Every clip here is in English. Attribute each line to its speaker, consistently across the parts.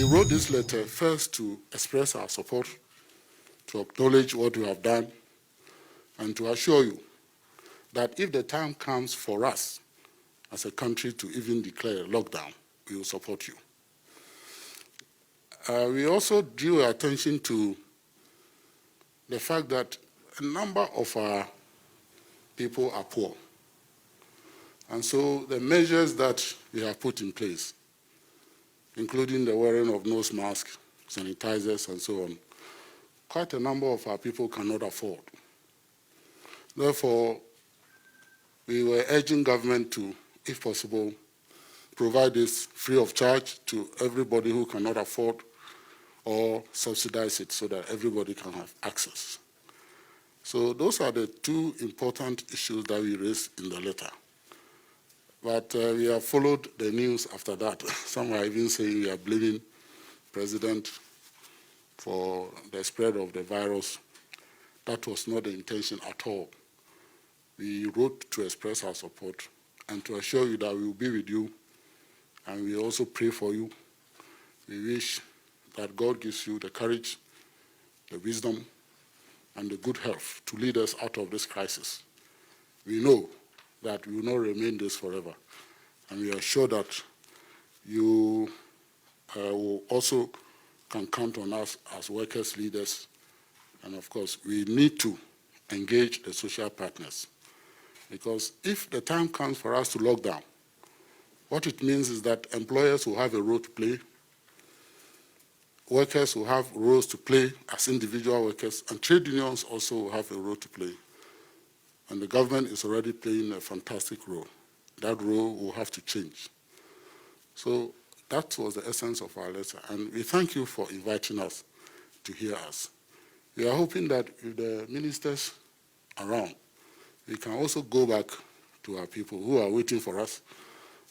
Speaker 1: wrote this letter first to express our support, to acknowledge what we have done, and to assure you that if the time comes for us as a country to even declare a lockdown, we will support you. We also drew attention to the fact that a number of our people are poor. And so the measures that we have put in place, including the wearing of nose masks, sanitizers, and so on, quite a number of our people cannot afford. Therefore, we were urging government to, if possible, provide this free of charge to everybody who cannot afford, or subsidize it so that everybody can have access. So those are the two important issues that we raised in the letter. But we have followed the news after that. Some are even saying we are blaming President for the spread of the virus. That was not the intention at all. We wrote to express our support and to assure you that we will be with you, and we also pray for you. We wish that God gives you the courage, the wisdom, and the good health to lead us out of this crisis. We know that we will not remain this forever, and we are sure that you will also can count on us as workers, leaders, and of course, we need to engage the social partners, because if the time comes for us to lock down, what it means is that employers will have a role to play, workers will have roles to play as individual workers, and trade unions also will have a role to play. And the government is already playing a fantastic role. That role will have to change. So that was the essence of our letter, and we thank you for inviting us to hear us. We are hoping that if the ministers are around, we can also go back to our people who are waiting for us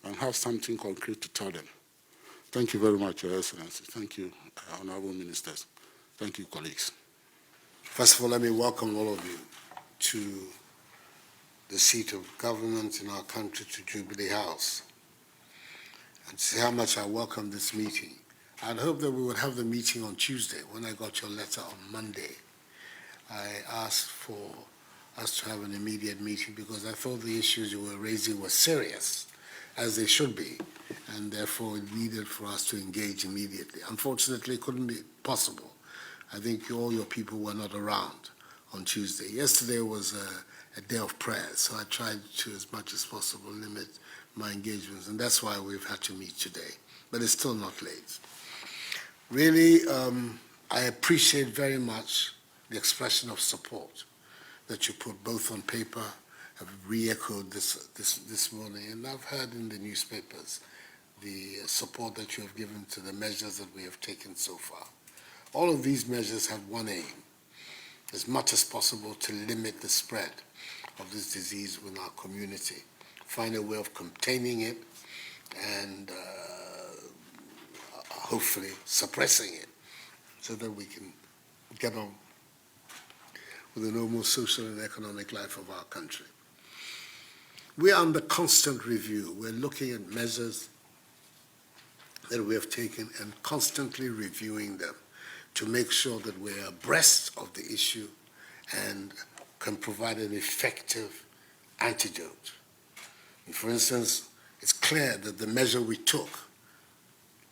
Speaker 1: and have something concrete to tell them. Thank you very much, Your Excellency. Thank you, Honorable Ministers. Thank you, colleagues.
Speaker 2: First of all, let me welcome all of you to the seat of government in our country, to Jubilee House, and to say how much I welcome this meeting. I'd hoped that we would have the meeting on Tuesday. When I got your letter on Monday, I asked for us to have an immediate meeting because I thought the issues you were raising were serious, as they should be, and therefore it needed for us to engage immediately. Unfortunately, it couldn't be possible. I think all your people were not around on Tuesday. Yesterday was a day of Prez, so I tried to, as much as possible, limit my engagements, and that's why we've had to meet today. But it's still not late. Really, I appreciate very much the expression of support that you put both on paper. I've re-echoed this morning, and I've heard in the newspapers the support that you have given to the measures that we have taken so far. All of these measures have one aim: as much as possible to limit the spread of this disease within our community, find a way of containing it, and hopefully suppressing it so that we can get on with the normal social and economic life of our country. We are under constant review. We're looking at measures that we have taken and constantly reviewing them to make sure that we're abreast of the issue and can provide an effective antidote. And for instance, it's clear that the measure we took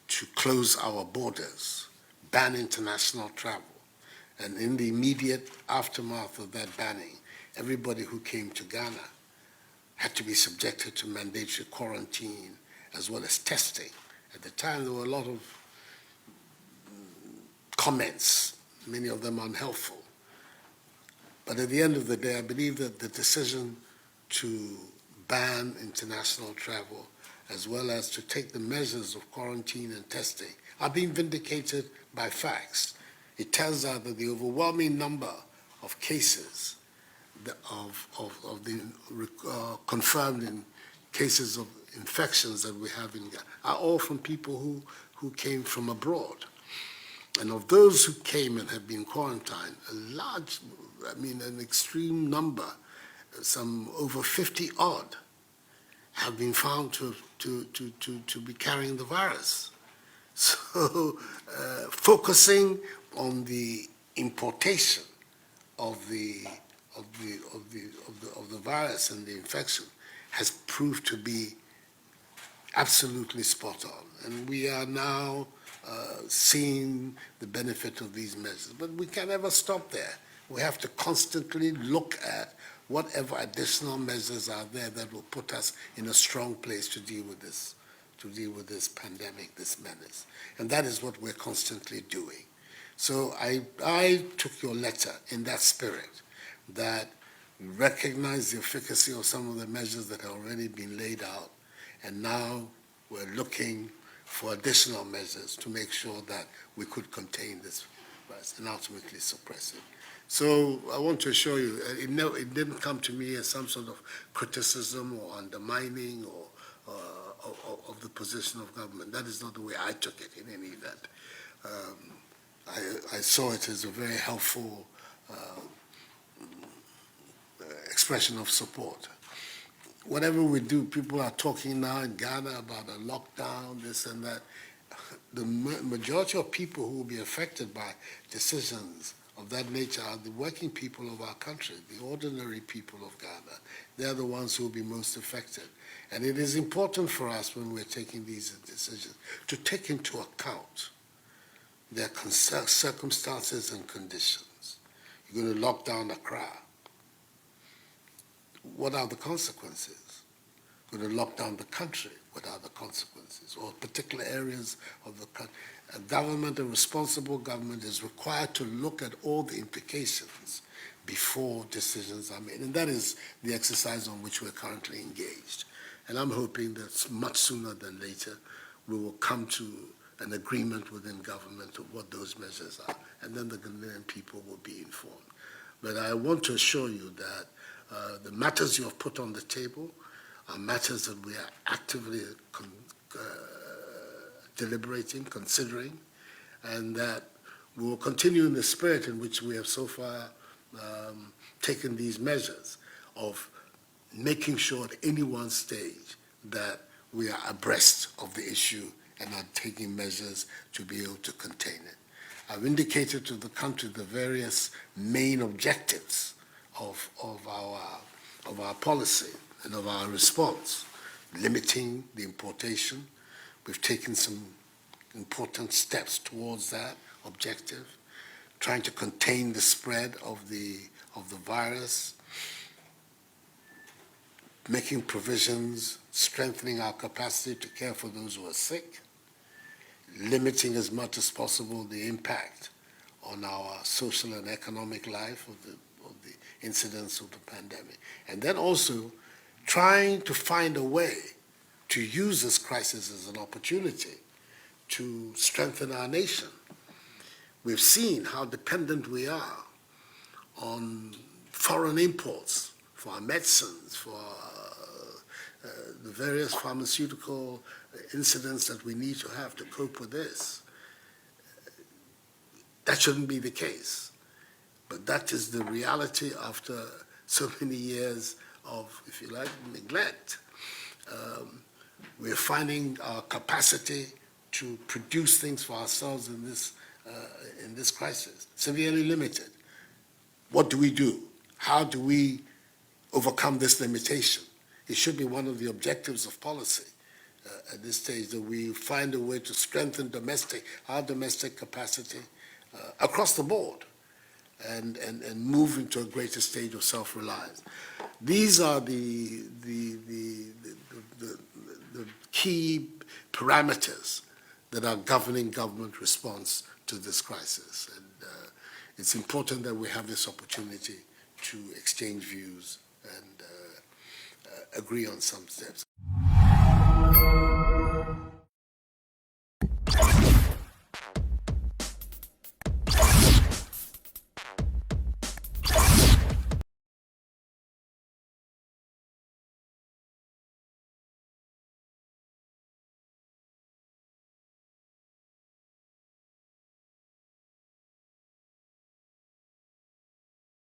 Speaker 2: to close our borders, ban international travel, and in the immediate aftermath of that banning, everybody who came to Ghana had to be subjected to mandatory quarantine as well as testing. At the time, there were a lot of comments, many of them unhelpful. But at the end of the day, I believe that the decision to ban international travel as well as to take the measures of quarantine and testing are being vindicated by facts. It turns out that the overwhelming number of cases confirmed in cases of infections that we have in Ghana are all from people who came from abroad. And of those who came and have been quarantined, an extreme number, some over 50 odd, have been found to be carrying the virus. So focusing on the importation of the virus and the infection has proved to be absolutely spot on. And we are now seeing the benefit of these measures. But we can never stop there. We have to constantly look at whatever additional measures are there that will put us in a strong place to deal with this pandemic, this menace. And that is what we're constantly doing. So I took your letter in that spirit, that we recognize the efficacy of some of the measures that have already been laid out, and now we're looking for additional measures to make sure that we could contain this virus and ultimately suppress it. So I want to assure you, it didn't come to me as some sort of criticism or undermining or of the position of government. That is not the way I took it in any event. I saw it as a very helpful expression of support. Whatever we do, people are talking now in Ghana about a lockdown, this and that. The majority of people who will be affected by decisions of that nature are the working people of our country, the ordinary people of Ghana. They're the ones who will be most affected. And it is important for us, when we're taking these decisions, to take into account their circumstances and conditions. You're going to lock down Accra. What are the consequences? Going to lock down the country. What are the consequences? Or particular areas of the country. A government, a responsible government, is required to look at all the implications before decisions are made. And that is the exercise on which we're currently engaged. And I'm hoping that much sooner than later, we will come to an agreement within government of what those measures are. And then the Ghanaian people will be informed. But I want to assure you that the matters you have put on the table are matters that we are actively deliberating, considering, and that we will continue in the spirit in which we have so far taken these measures of making sure at any one stage that we are abreast of the issue and are taking measures to be able to contain it. I've indicated to the country the various main objectives of our policy and of our response. Limiting the importation. We've taken some important steps towards that objective. Trying to contain the spread of the virus. Making provisions, strengthening our capacity to care for those who are sick. Limiting as much as possible the impact on our social and economic life of the incidence of the pandemic. And then also trying to find a way to use this crisis as an opportunity to strengthen our nation. We've seen how dependent we are on foreign imports for our medicines, for the various pharmaceutical incidents that we need to have to cope with this. That shouldn't be the case. But that is the reality after so many years of, if you like, neglect. We're finding our capacity to produce things for ourselves in this crisis severely limited. What do we do? How do we overcome this limitation? It should be one of the objectives of policy at this stage, that we find a way to strengthen our domestic capacity across the board and move into a greater stage of self-reliance. These are the key parameters that are governing government response to this crisis. And it's important that we have this opportunity to exchange views and agree on some steps.